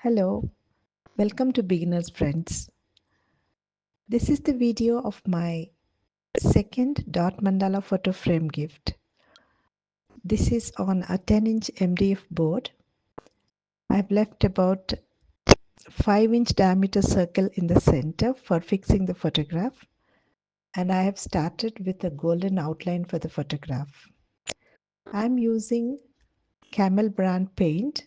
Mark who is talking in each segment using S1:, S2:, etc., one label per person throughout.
S1: Hello, welcome to Beginners Friends. This is the video of my second Dot Mandala photo frame gift. This is on a 10-inch MDF board. I've left about 5-inch diameter circle in the center for fixing the photograph, and I have started with a golden outline for the photograph. I'm using Camel brand paint,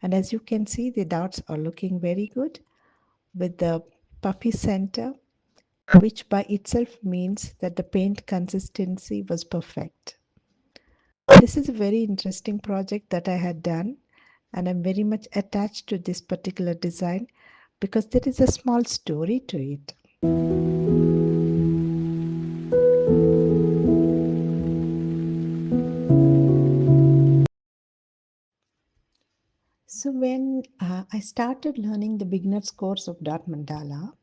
S1: and as you can see, the dots are looking very good with the puffy center, which by itself means that the paint consistency was perfect. This is a very interesting project that I had done, and I'm very much attached to this particular design because there is a small story to it. So when I started learning the beginner's course of Dot Mandala,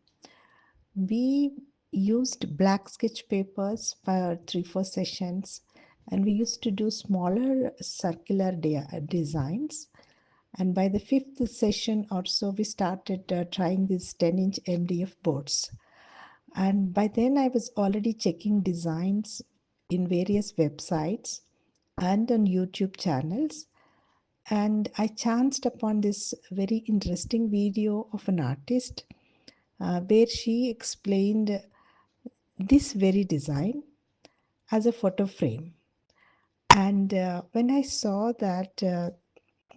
S1: we used black sketch papers for 3-4 sessions, and we used to do smaller circular designs. And by the 5th session or so, we started trying these 10-inch MDF boards. And by then, I was already checking designs in various websites and on YouTube channels. And I chanced upon this very interesting video of an artist where she explained this very design as a photo frame. And when I saw that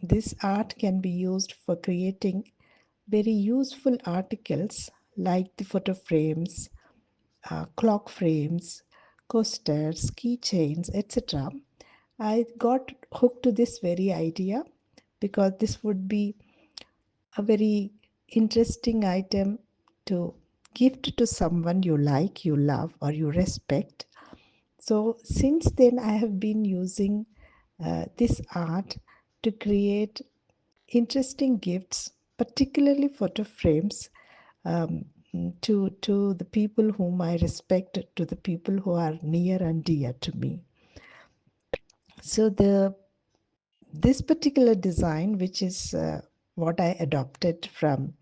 S1: this art can be used for creating very useful articles like the photo frames, clock frames, coasters, keychains, etc., I got hooked to this very idea because this would be a very interesting item to gift to someone you like, you love, or you respect. So, since then, I have been using this art to create interesting gifts, particularly photo frames, um, to the people whom I respect, to the people who are near and dear to me. So this particular design, which is what I adopted from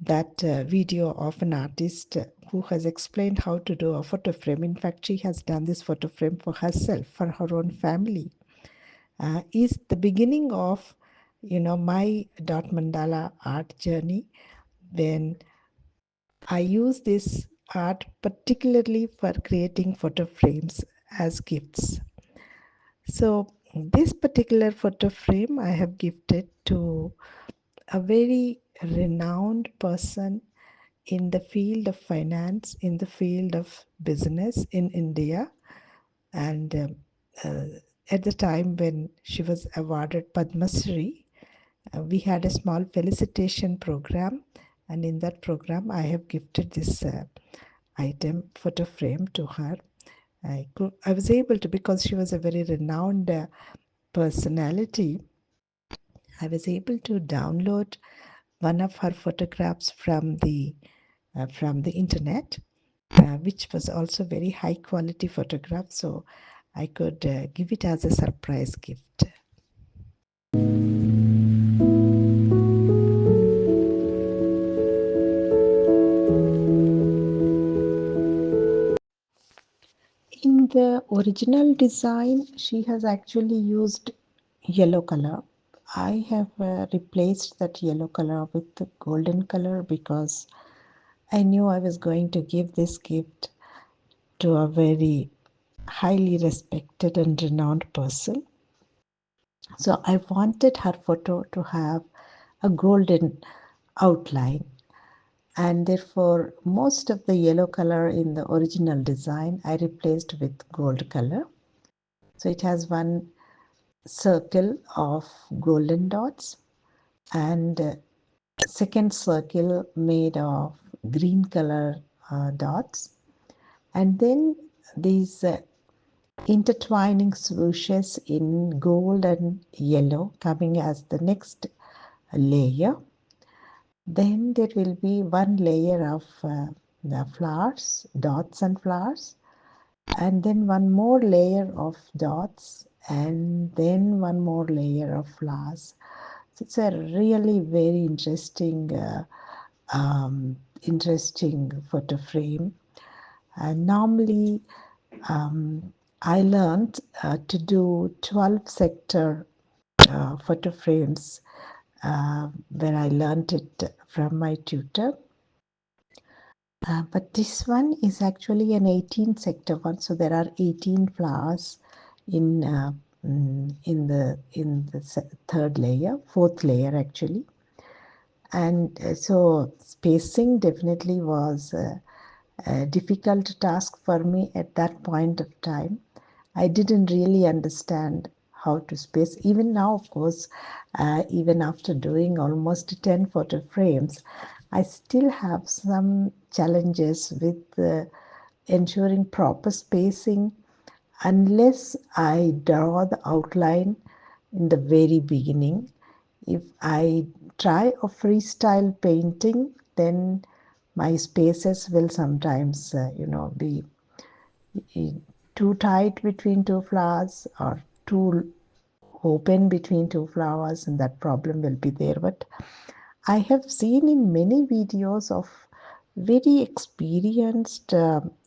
S1: that video of an artist who has explained how to do a photo frame. In fact, she has done this photo frame for herself, for her own family. Is the beginning of my Dot Mandala art journey, when I use this art particularly for creating photo frames as gifts. So this particular photo frame I have gifted to a very renowned person in the field of finance, in the field of business in India. And uh, at the time when she was awarded Padma Shri, we had a small felicitation program. And in that program, I have gifted this item, photo frame, to her. I was able to, because she was a very renowned personality, I was able to download one of her photographs from the internet, which was also very high quality photograph. So I could give it as a surprise gift. In the original design, she has actually used yellow color. I have replaced that yellow color with the golden color because I knew I was going to give this gift to a very highly respected and renowned person. So I wanted her photo to have a golden outline, and therefore most of the yellow color in the original design I replaced with gold color. So it has one circle of golden dots and second circle made of green color dots, and then these intertwining swooshes in gold and yellow coming as the next layer. Then there will be one layer of the flowers, dots and flowers, and then one more layer of dots, and then one more layer of flowers. It's a really very um, interesting photo frame. Normally, um, I learned to do 12 sector photo frames when I learned it from my tutor. But this one is actually an 18 sector one, so there are 18 flowers in in the third layer, fourth layer actually, and so spacing definitely was a difficult task for me at that point of time. I didn't really understand how to space. Even now, of course, even after doing almost 10 photo frames, I still have some challenges with ensuring proper spacing unless I draw the outline in the very beginning. If I try a freestyle painting, then my spaces will sometimes, be too tight between two flowers or too open between two flowers, and that problem will be there. But I have seen in many videos of very experienced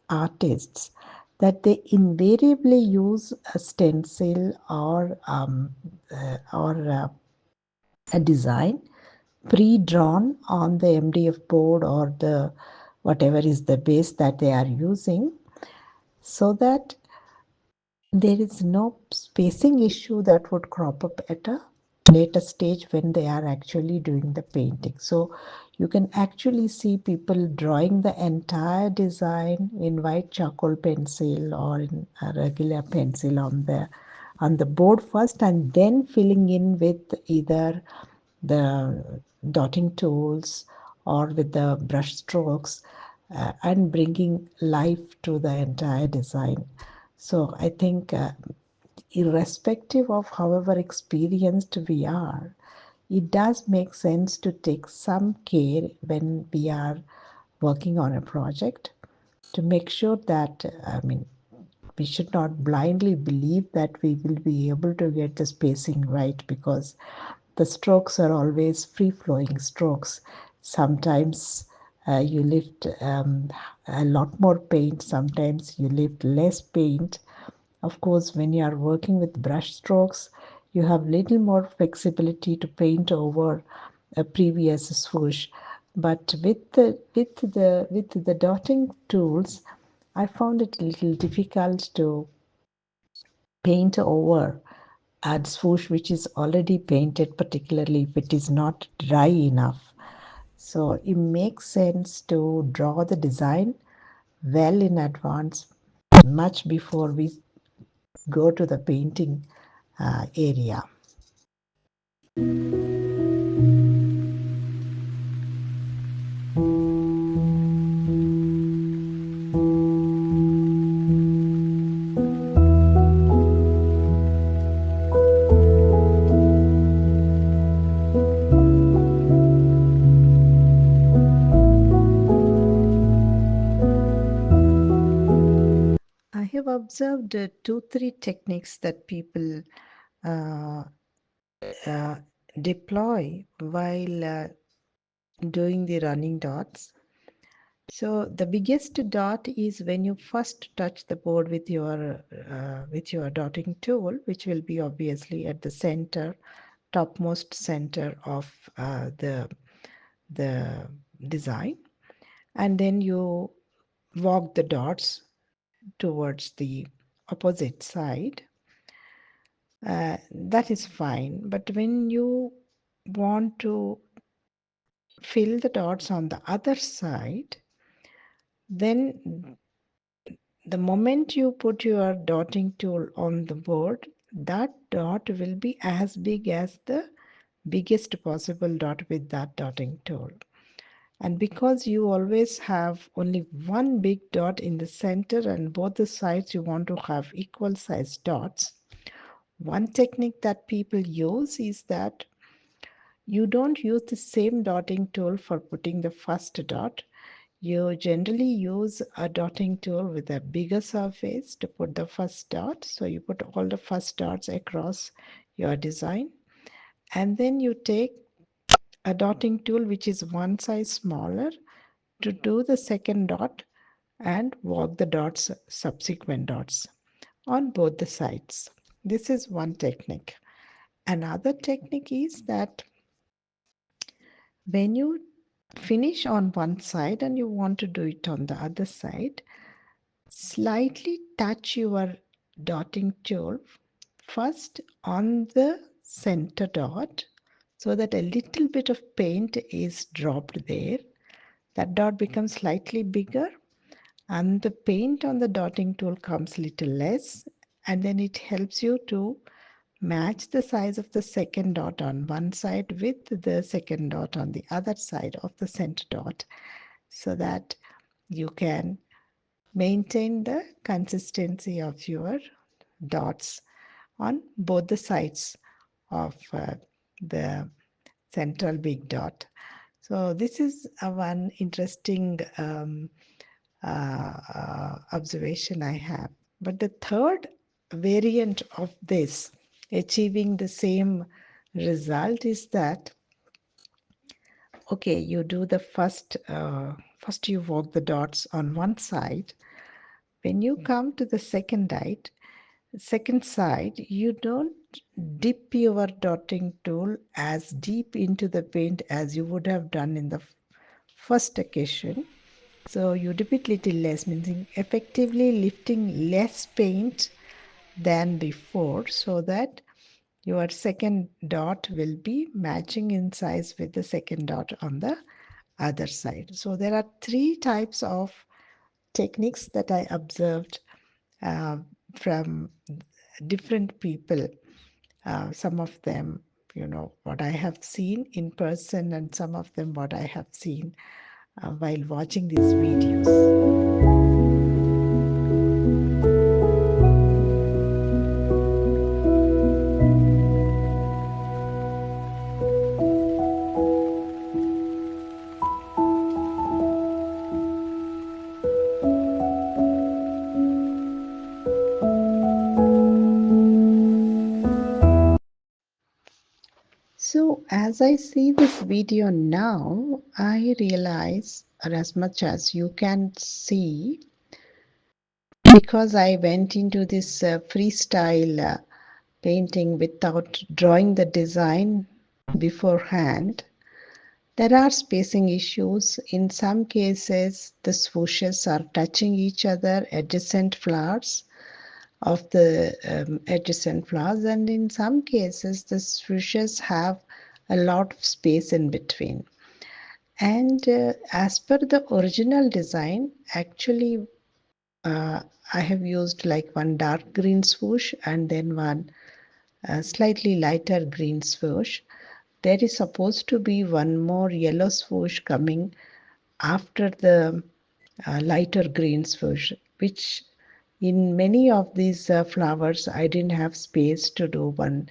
S1: artists that they invariably use a stencil or a design pre-drawn on the MDF board or the whatever is the base that they are using, so that there is no spacing issue that would crop up at a later stage when they are actually doing the painting. So you can actually see people drawing the entire design in white charcoal pencil or in a regular pencil on the board first, and then filling in with either the dotting tools or with the brush strokes, and bringing life to the entire design. So I think, irrespective of however experienced we are, it does make sense to take some care when we are working on a project to make sure that, we should not blindly believe that we will be able to get the spacing right, because the strokes are always free flowing strokes. Sometimes you lift a lot more paint, sometimes you lift less paint. Of course, when you are working with brush strokes, you have little more flexibility to paint over a previous swoosh. But with the dotting tools, I found it a little difficult to paint over a swoosh which is already painted, particularly if it is not dry enough. So it makes sense to draw the design well in advance, much before we go to the painting area. I have observed two, three techniques that people uh, uh, deploy while doing the running dots. So the biggest dot is when you first touch the board with your dotting tool, which will be obviously at the center, topmost center of the design, and then you walk the dots towards the opposite side. That is fine, but when you want to fill the dots on the other side, then the moment you put your dotting tool on the board, that dot will be as big as the biggest possible dot with that dotting tool. And because you always have only one big dot in the center and both the sides you want to have equal sized dots, one technique that people use is that you don't use the same dotting tool for putting the first dot. You generally use a dotting tool with a bigger surface to put the first dot. So you put all the first dots across your design. And then you take a dotting tool which is one size smaller to do the second dot and walk the dots, subsequent dots on both the sides. This is one technique. Another technique is that when you finish on one side and you want to do it on the other side, slightly touch your dotting tool first on the center dot so that a little bit of paint is dropped there. That dot becomes slightly bigger and the paint on the dotting tool comes little less, and then it helps you to match the size of the second dot on one side with the second dot on the other side of the center dot so that you can maintain the consistency of your dots on both the sides of the central big dot. So this is one interesting observation I have. But the third variant of this, achieving the same result, is that okay, you do the first you walk the dots on one side. When you come to the second side, you don't dip your dotting tool as deep into the paint as you would have done in the first occasion. So you dip it little less, meaning effectively lifting less paint than before so that your second dot will be matching in size with the second dot on the other side. So there are three types of techniques that I observed uh, from different people. Some of them, what I have seen in person, and some of them what I have seen while watching these videos. So, as I see this video now, I realize, or as much as you can see, because I went into this freestyle painting without drawing the design beforehand, there are spacing issues. In some cases, the swooshes are touching each other, adjacent flowers of the adjacent flowers, and in some cases, the swooshes have a lot of space in between. And as per the original design, actually, I have used like one dark green swoosh and then one slightly lighter green swoosh. There is supposed to be one more yellow swoosh coming after the lighter green swoosh, which in many of these flowers I didn't have space to do one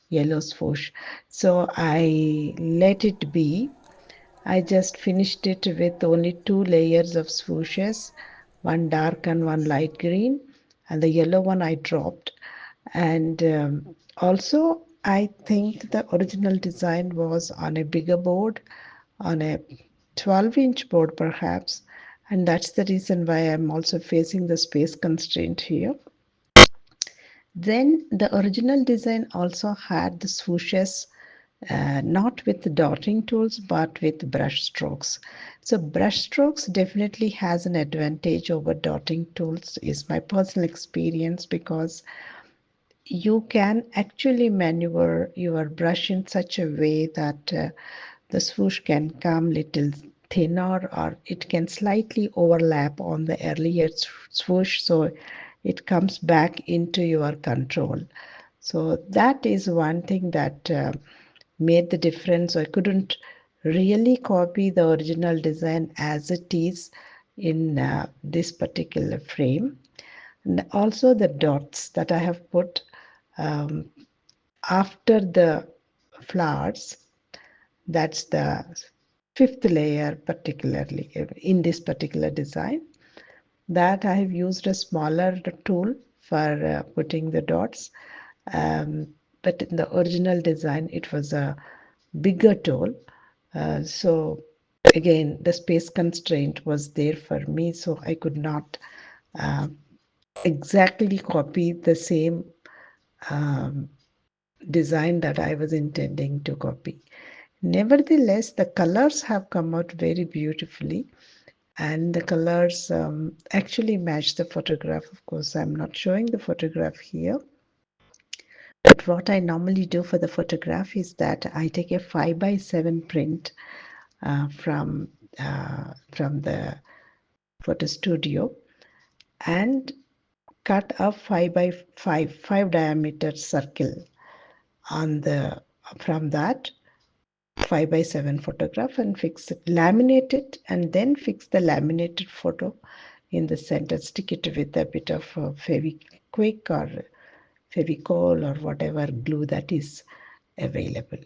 S1: yellow swoosh. So I let it be. I just finished it with only two layers of swooshes, one dark and one light green, and the yellow one I dropped. And also, I think the original design was on a bigger board, on a 12-inch board perhaps, and that's the reason why I'm also facing the space constraint here. Then the original design also had the swooshes not with dotting tools but with brush strokes. So brush strokes definitely has an advantage over dotting tools is my personal experience because you can actually maneuver your brush in such a way that the swoosh can come little thinner or it can slightly overlap on the earlier swoosh so it comes back into your control. So that is one thing that made the difference. I couldn't really copy the original design as it is in this particular frame. And also the dots that I have put um, after the flowers, that's the fifth layer particularly in this particular design, that I have used a smaller tool for putting the dots. Um, but in the original design it was a bigger tool. So again, the space constraint was there for me, so I could not uh, exactly copy the same um, design that I was intending to copy. Nevertheless, the colors have come out very beautifully, and the colors actually match the photograph. Of course, I'm not showing the photograph here, but what I normally do for the photograph is that I take a 5x7 print from the photo studio and cut a 5 diameter circle on the from that 5x7 photograph and fix it, laminate it, and then fix the laminated photo in the center. Stick it with a bit of Feviquick or Fevicol or whatever glue that is available.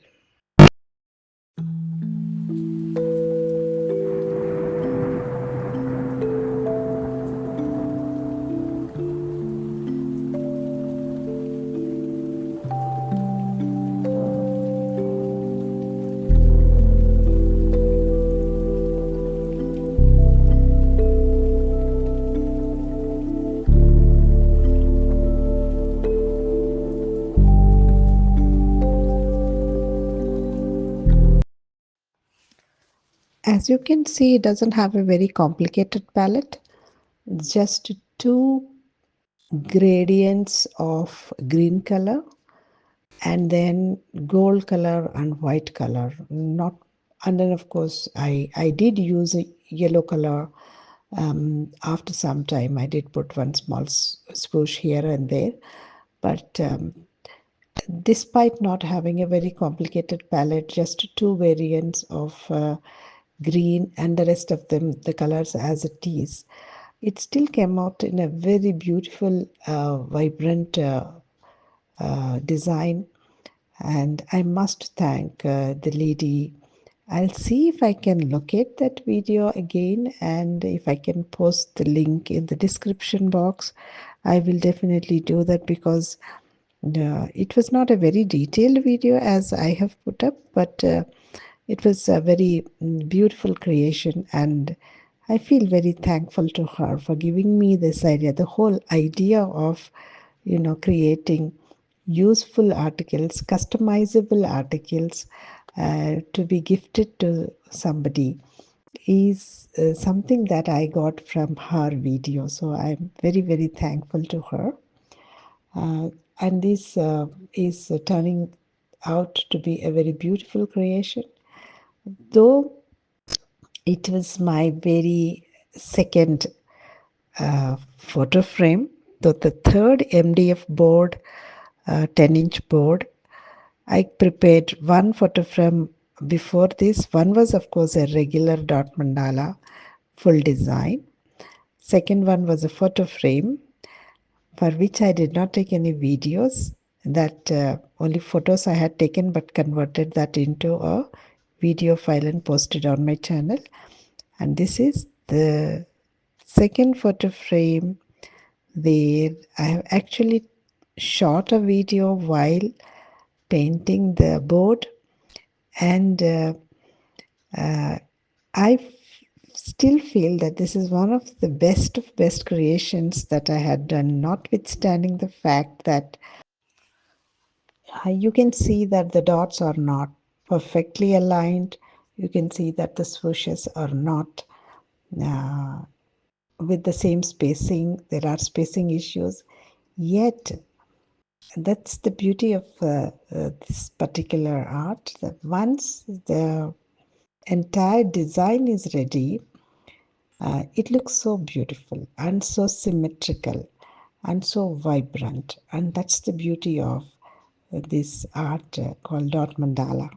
S1: As you can see, it doesn't have a very complicated palette. It's just two gradients of green color and then gold color and white color. Not, and then of course I did use a yellow color. After some time, I did put one small swoosh here and there, but despite not having a very complicated palette, just two variants of green and the rest of them, the colors as it is, it still came out in a very beautiful, vibrant design. And I must thank the lady. I'll see if I can locate that video again, and if I can post the link in the description box, I will definitely do that, because it was not a very detailed video as I have put up, but it was a very beautiful creation, and I feel very thankful to her for giving me this idea. The whole idea of, creating useful articles, customizable articles to be gifted to somebody is something that I got from her video. So I'm very, very thankful to her. Uh, and this is turning out to be a very beautiful creation. Though it was my very second photo frame, though the third MDF board, 10-inch board, I prepared one photo frame before this. One was, of course, a regular dot mandala full design. Second one was a photo frame for which I did not take any videos. That only photos I had taken, but converted that into a video file and posted on my channel. And this is the second photo frame where I have actually shot a video while painting the board, and I still feel that this is one of the best of best creations that I had done, notwithstanding the fact that you can see that the dots are not perfectly aligned. You can see that the swooshes are not uh, with the same spacing. There are spacing issues. Yet, that's the beauty of this particular art, that once the entire design is ready, it looks so beautiful and so symmetrical and so vibrant. And that's the beauty of this art called Dot Mandala.